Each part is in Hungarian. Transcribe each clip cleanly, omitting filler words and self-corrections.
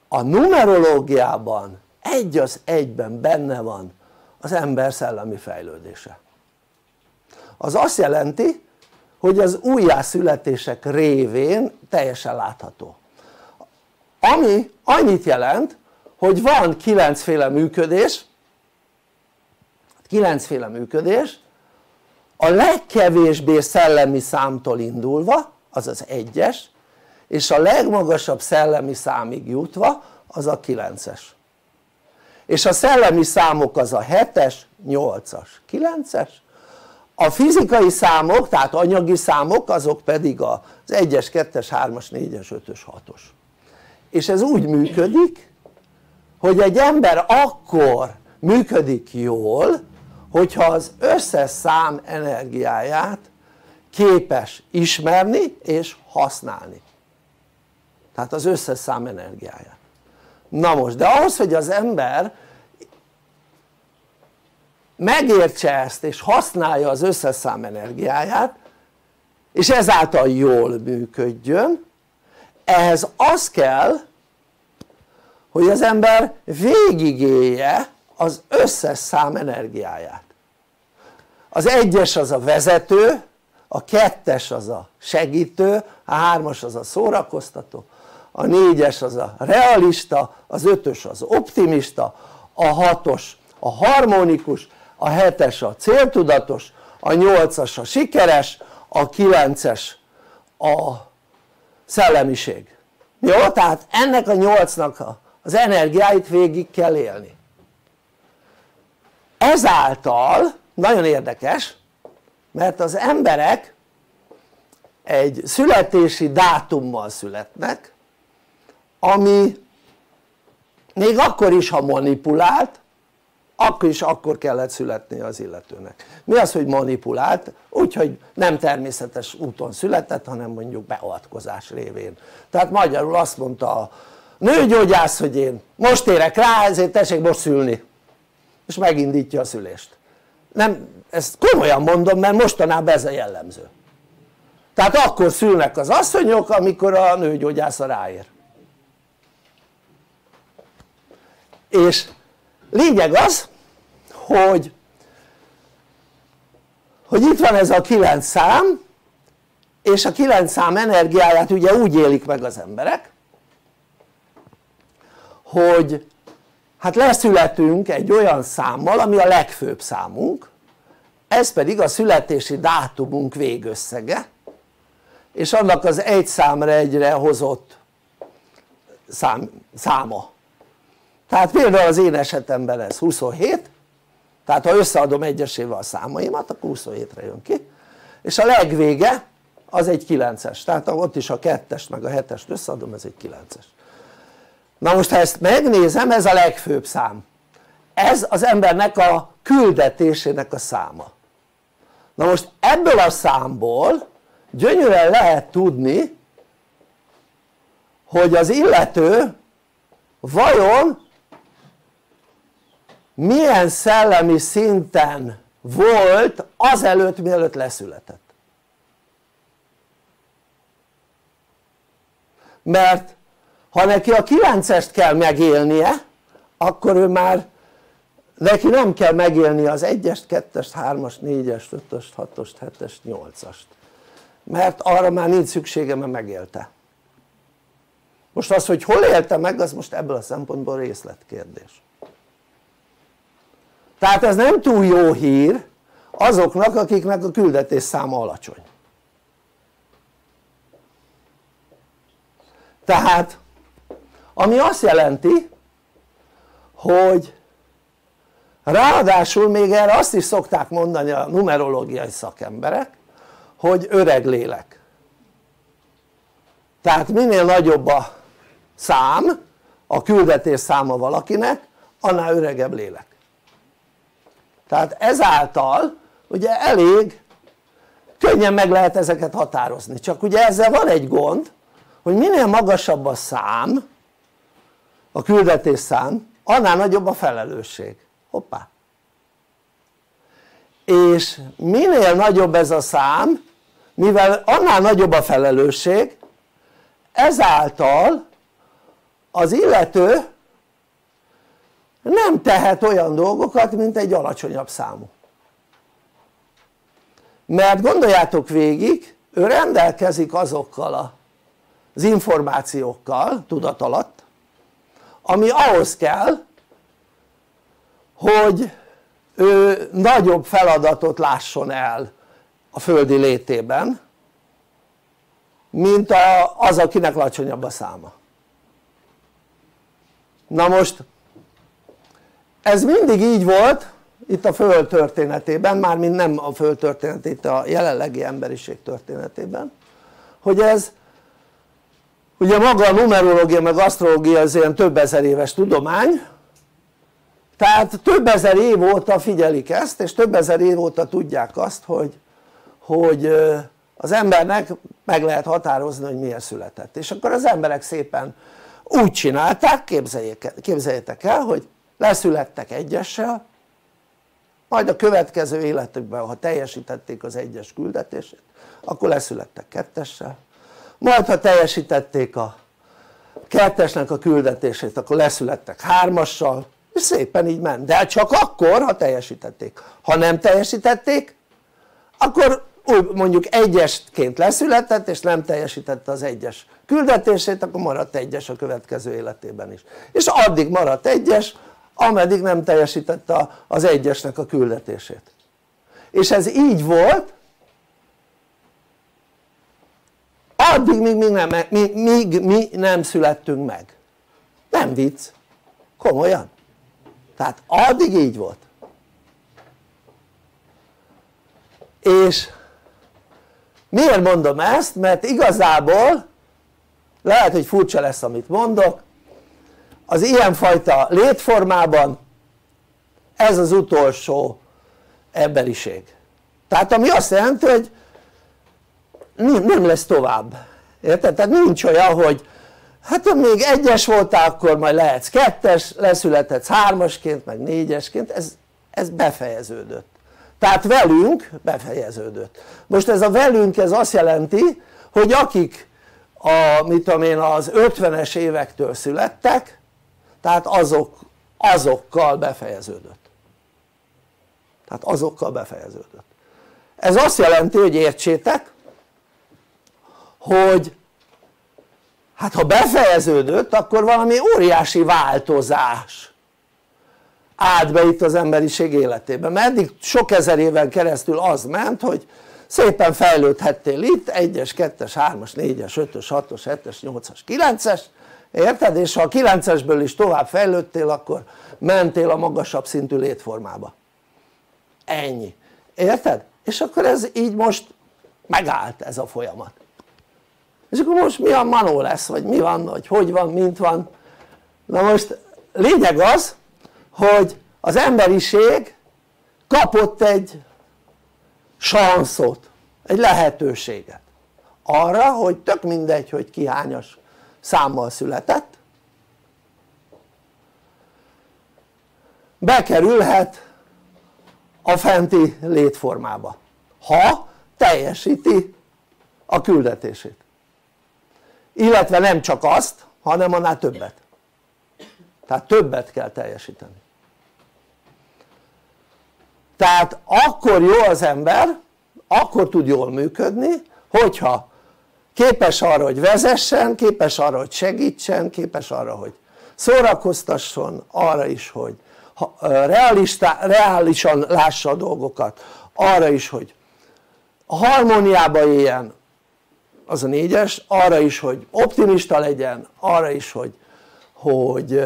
a numerológiában egy az egyben benne van az ember szellemi fejlődése. Az azt jelenti, hogy az újjászületések révén teljesen látható, ami annyit jelent, hogy van 9 féle működés, a legkevésbé szellemi számtól indulva, az az 1-es, és a legmagasabb szellemi számig jutva az a 9-es, és a szellemi számok az a 7-es, 8-as, 9-es, a fizikai számok, tehát anyagi számok, azok pedig az 1-es, 2-es, 3-as, 4-es, 5-ös, 6-os, és ez úgy működik, hogy egy ember akkor működik jól, hogyha az összes szám energiáját képes ismerni és használni, tehát az összes szám energiáját. Na most, de ahhoz, hogy az ember megértse ezt és használja az összes szám energiáját, és ezáltal jól működjön, ehhez az kell, hogy az ember végigélje az összes szám energiáját. Az 1-es az a vezető, a 2-es az a segítő, a 3-as az a szórakoztató, a 4-es az a realista, az 5-ös az optimista, a 6-os a harmonikus, a 7-es a céltudatos, a 8-as a sikeres, a 9-es a szellemiség. Jó? Tehát ennek a 8-nak az energiáit végig kell élni. Ezáltal nagyon érdekes, mert az emberek egy születési dátummal születnek, ami még akkor is, ha manipulált, akkor kellett születnie az illetőnek. Mi az, hogy manipulált? Úgyhogy nem természetes úton született, hanem mondjuk beavatkozás révén. Tehát magyarul azt mondta a nőgyógyász, hogy én most érek rá, ezért tessék most szülni, és megindítja a szülést. Nem, ezt komolyan mondom, mert mostanában ez a jellemző. Tehát akkor szülnek az asszonyok, amikor a nőgyógyásza ráér. És lényeg az, hogy itt van ez a 9 szám, és a 9 szám energiáját ugye úgy élik meg az emberek, hogy hát leszületünk egy olyan számmal, ami a legfőbb számunk, ez pedig a születési dátumunk végösszege, és annak az egy számra egyre hozott száma. Tehát például az én esetemben ez 27, tehát ha összeadom egyesével a számaimat, akkor 27-re jön ki, és a legvége az egy 9-es, tehát ott is a 2-est meg a 7-est összeadom, ez egy 9-es. Na most ha ezt megnézem, ez a legfőbb szám, ez az embernek a küldetésének a száma. Na most ebből a számból gyönyörűen lehet tudni, hogy az illető vajon milyen szellemi szinten volt azelőtt, mielőtt leszületett. Mert ha neki a 9-est kell megélnie, akkor ő már neki nem kell megélnie az 1-est, 2-est, 3-ast, 4-est, 5-öst, 6-ost, 7-est, 8-ast, mert arra már nincs szüksége, mert megélte. Most az, hogy hol élte meg, az most ebből a szempontból részletkérdés. Tehát ez nem túl jó hír azoknak, akiknek a küldetés száma alacsony. Tehát ami azt jelenti, hogy ráadásul még erre azt is szokták mondani a numerológiai szakemberek, hogy öreg lélek. Tehát minél nagyobb a szám, a küldetés száma valakinek, annál öregebb lélek. Tehát ezáltal ugye elég könnyen meg lehet ezeket határozni, csak ugye ezzel van egy gond, hogy minél magasabb a szám, a küldetés szám, annál nagyobb a felelősség. Hoppá! És minél nagyobb ez a szám, mivel annál nagyobb a felelősség, ezáltal az illető nem tehet olyan dolgokat, mint egy alacsonyabb számú. Mert gondoljátok végig, ő rendelkezik azokkal az információkkal tudat alatt, ami ahhoz kell, hogy ő nagyobb feladatot lásson el a földi létében, mint az, akinek alacsonyabb a száma. Na most ez mindig így volt itt a Föld történetében, mármint nem a Föld történetében, itt a jelenlegi emberiség történetében, hogy ez ugye maga a numerológia meg asztrológia az ilyen több ezer éves tudomány, tehát több ezer év óta figyelik ezt, és több ezer év óta tudják azt, hogy az embernek meg lehet határozni, hogy milyen született. És akkor az emberek szépen úgy csinálták, képzeljétek el, hogy leszülettek egyessel, majd a következő életükben, ha teljesítették az egyes küldetését, akkor leszülettek kettessel, majd ha teljesítették a kettesnek a küldetését, akkor leszülettek hármassal, és szépen így ment, de csak akkor, ha teljesítették. Ha nem teljesítették, akkor úgy mondjuk egyesként leszületett, és nem teljesítette az egyes küldetését, akkor maradt egyes a következő életében is. És addig maradt egyes, ameddig nem teljesítette az egyesnek a küldetését. És ez így volt, addig míg mi nem születtünk meg. Nem vicc, komolyan. Tehát addig így volt. És miért mondom ezt? Mert igazából lehet, hogy furcsa lesz, amit mondok, az ilyenfajta létformában ez az utolsó emberiség. Tehát ami azt jelenti, hogy nem lesz tovább, érted? Tehát nincs olyan, hogy hát még egyes voltál, akkor majd lehetsz kettes, leszülethetsz hármasként, meg négyesként, ez befejeződött. Tehát velünk befejeződött. Most ez a velünk, ez azt jelenti, hogy akik mit tudom én, az 50-es évektől születtek, tehát azokkal befejeződött. Tehát azokkal befejeződött. Ez azt jelenti, hogy értsétek, hogy hát ha befejeződött, akkor valami óriási változás állt be itt az emberiség életében, mert eddig sok ezer éven keresztül az ment, hogy szépen fejlődhettél itt 1-es, 2-es, 3-as, 4-es, 5-ös, 6-os, 7-es, 8-as, 9-es, érted? És ha a 9-esből is tovább fejlődtél, akkor mentél a magasabb szintű létformába. Ennyi, érted? És akkor ez így most megállt, ez a folyamat. És akkor most mi a manó lesz, vagy mi van, vagy hogy van, mint van. Na most lényeg az, hogy az emberiség kapott egy sanszot, egy lehetőséget arra, hogy tök mindegy, hogy ki hányas számmal született, bekerülhet a fenti létformába, ha teljesíti a küldetését, illetve nem csak azt, hanem annál többet, tehát többet kell teljesíteni. Tehát akkor jó az ember, akkor tud jól működni, hogyha képes arra, hogy vezessen, képes arra, hogy segítsen, képes arra, hogy szórakoztasson, arra is, hogy reálisan lássa a dolgokat, arra is, hogy harmóniába éljen, az a 4-es, arra is, hogy optimista legyen, arra is, hogy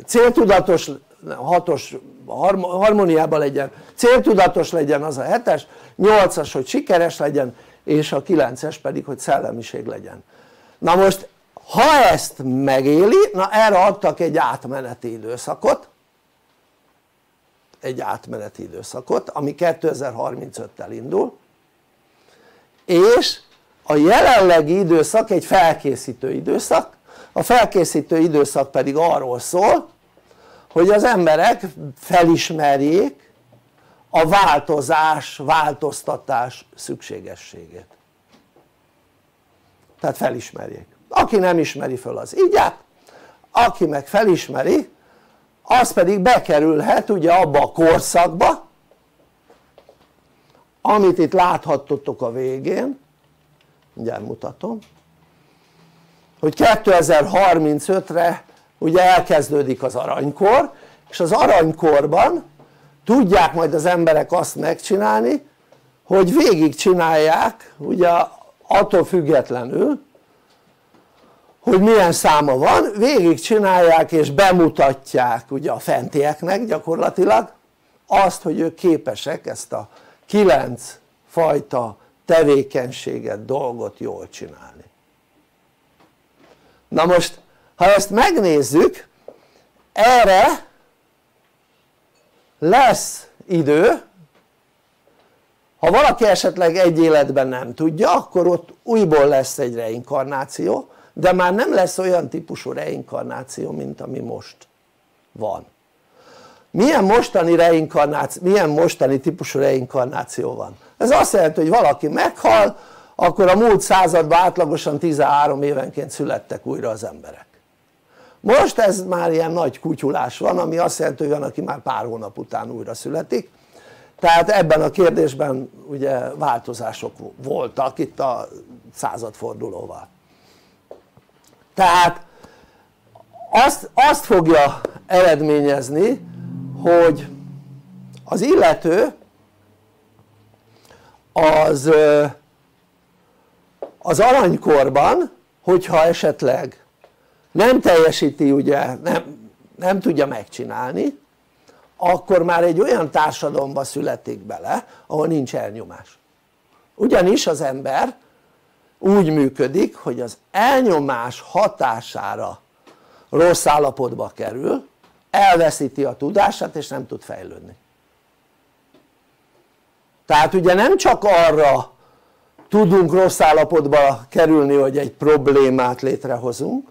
céltudatos, 6-os harmóniában legyen, céltudatos legyen, az a 7-es, 8-as, hogy sikeres legyen, és a 9-es pedig, hogy szellemiség legyen. Na most ha ezt megéli, na erre adtak egy átmeneti időszakot, ami 2035-tel indul, és a jelenlegi időszak egy felkészítő időszak, a felkészítő időszak pedig arról szól, hogy az emberek felismerjék a változtatás szükségességét. Tehát felismerjék. Aki nem ismeri föl, az így át, aki meg felismeri, az pedig bekerülhet ugye abba a korszakba, amit itt láthattotok a végén, mindjárt mutatom, hogy 2035-re ugye elkezdődik az aranykor, és az aranykorban tudják majd az emberek azt megcsinálni, hogy végig csinálják, ugye attól függetlenül, hogy milyen száma van, végig csinálják és bemutatják ugye a fentieknek gyakorlatilag azt, hogy ők képesek ezt a 9 fajta tevékenységet, dolgot jól csinálni. Na most, ha ezt megnézzük, erre lesz idő, ha valaki esetleg egy életben nem tudja, akkor ott újból lesz egy reinkarnáció, de már nem lesz olyan típusú reinkarnáció, mint ami most van. Milyen mostani típusú reinkarnáció van? Ez azt jelenti, hogy valaki meghal, akkor a múlt században átlagosan 13 évenként születtek újra az emberek. Most ez már ilyen nagy kutyulás van, ami azt jelenti, hogy van, aki már pár hónap után újra születik. Tehát ebben a kérdésben ugye változások voltak itt a századfordulóval. Tehát azt fogja eredményezni, hogy az illető az aranykorban, hogyha esetleg nem teljesíti, ugye nem tudja megcsinálni, akkor már egy olyan társadalomba születik bele, ahol nincs elnyomás. Ugyanis az ember úgy működik, hogy az elnyomás hatására rossz állapotba kerül, elveszíti a tudását és nem tud fejlődni. Tehát ugye nem csak arra tudunk rossz állapotba kerülni, hogy egy problémát létrehozunk,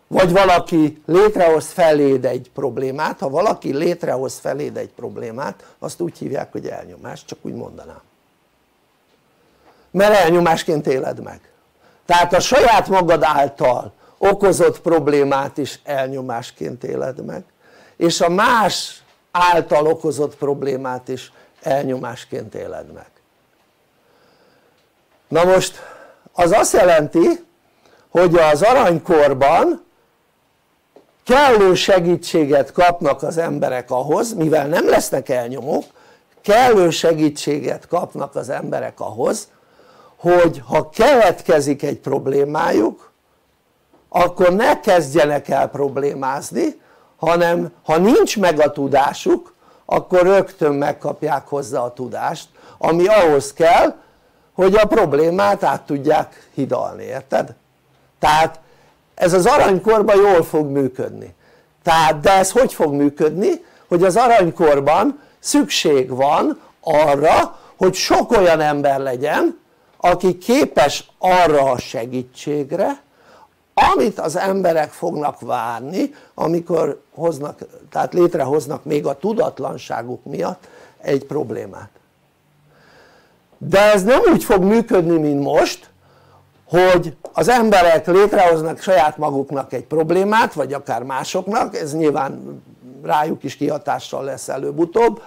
vagy valaki létrehoz feléd egy problémát. Ha valaki létrehoz feléd egy problémát, azt úgy hívják, hogy elnyomás, csak úgy mondanám, mert elnyomásként éled meg. Tehát a saját magad által okozott problémát is elnyomásként éled meg, és a más által okozott problémát is elnyomásként éled meg. Na most az azt jelenti, hogy az aranykorban kellő segítséget kapnak az emberek ahhoz, mivel nem lesznek elnyomók, kellő segítséget kapnak az emberek ahhoz, hogy ha keletkezik egy problémájuk, akkor ne kezdjenek el problémázni, hanem ha nincs meg a tudásuk, akkor rögtön megkapják hozzá a tudást, ami ahhoz kell, hogy a problémát át tudják hidalni, érted? Tehát ez az aranykorban jól fog működni. De ez hogy fog működni? Hogy az aranykorban szükség van arra, hogy sok olyan ember legyen, aki képes arra a segítségre, amit az emberek fognak várni, amikor tehát létrehoznak még a tudatlanságuk miatt egy problémát. De ez nem úgy fog működni, mint most, hogy az emberek létrehoznak saját maguknak egy problémát, vagy akár másoknak, ez nyilván rájuk is kihatással lesz előbb-utóbb,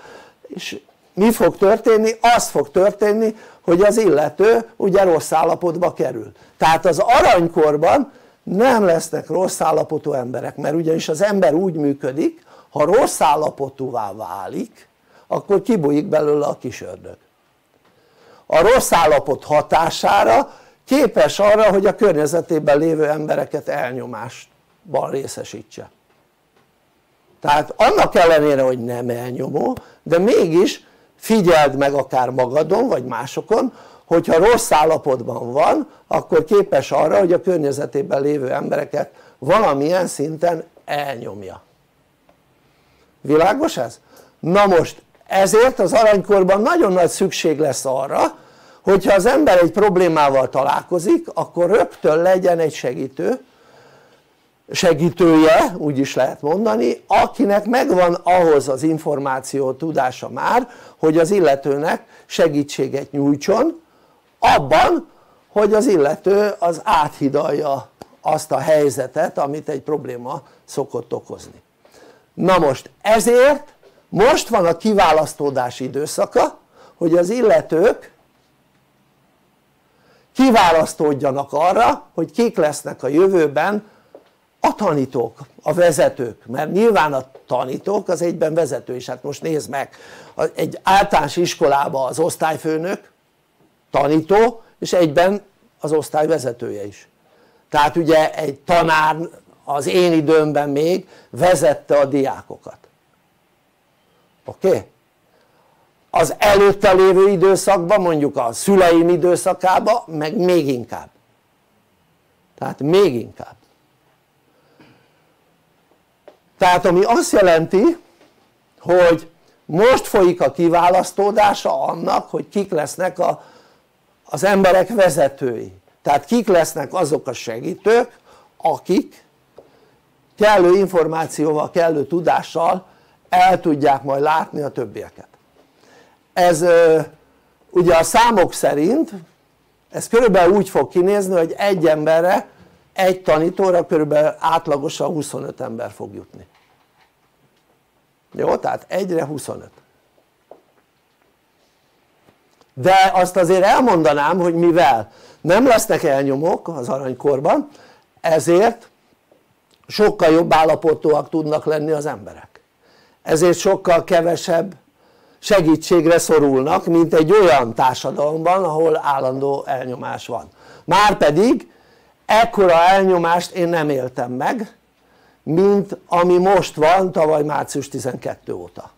és mi fog történni? Az fog történni, hogy az illető ugye rossz állapotba kerül. Tehát az aranykorban nem lesznek rossz állapotú emberek, mert ugyanis az ember úgy működik, ha rossz állapotúvá válik, akkor kibújik belőle a kis ördög. A rossz állapot hatására képes arra, hogy a környezetében lévő embereket elnyomásban részesítse. Tehát annak ellenére, hogy nem elnyomó, de mégis figyeld meg akár magadon vagy másokon, hogyha rossz állapotban van, akkor képes arra, hogy a környezetében lévő embereket valamilyen szinten elnyomja. Világos ez? Na most ezért az aranykorban nagyon nagy szükség lesz arra, hogyha az ember egy problémával találkozik, akkor rögtön legyen egy segítője, úgy is lehet mondani, akinek megvan ahhoz az információ, tudása már, hogy az illetőnek segítséget nyújtson abban, hogy az illető az áthidalja azt a helyzetet, amit egy probléma szokott okozni. Na most ezért most van a kiválasztódás időszaka, hogy az illetők kiválasztódjanak arra, hogy kik lesznek a jövőben a tanítók, a vezetők, mert nyilván a tanítók az egyben vezető is. Hát most nézd meg, egy általános iskolában az osztályfőnök tanító, és egyben az osztály vezetője is. Tehát ugye egy tanár az én időmben még vezette a diákokat, oké? Az előtte lévő időszakban, mondjuk a szüleim időszakában meg még inkább, tehát még inkább. Tehát ami azt jelenti, hogy most folyik a kiválasztódása annak, hogy kik lesznek az emberek vezetői, tehát kik lesznek azok a segítők, akik kellő információval, kellő tudással el tudják majd látni a többieket. Ez ugye a számok szerint ez körülbelül úgy fog kinézni, hogy egy emberre, egy tanítóra körülbelül átlagosan 25 ember fog jutni. Jó? Tehát egyre 25. De azt azért elmondanám, hogy mivel nem lesznek elnyomók az aranykorban, ezért sokkal jobb állapotúak tudnak lenni az emberek. Ezért sokkal kevesebb segítségre szorulnak, mint egy olyan társadalomban, ahol állandó elnyomás van. Márpedig ekkora elnyomást én nem éltem meg, mint ami most van tavaly március 12 óta.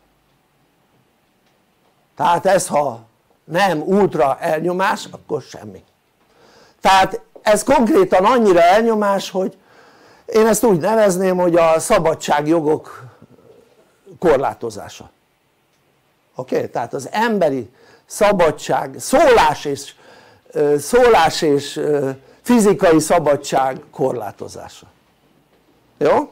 Tehát ez, ha nem ultra elnyomás, akkor semmi. Tehát ez konkrétan annyira elnyomás, hogy én ezt úgy nevezném, hogy a szabadságjogok korlátozása. Oké? Tehát az emberi szabadság, szólás és fizikai szabadság korlátozása. Jó?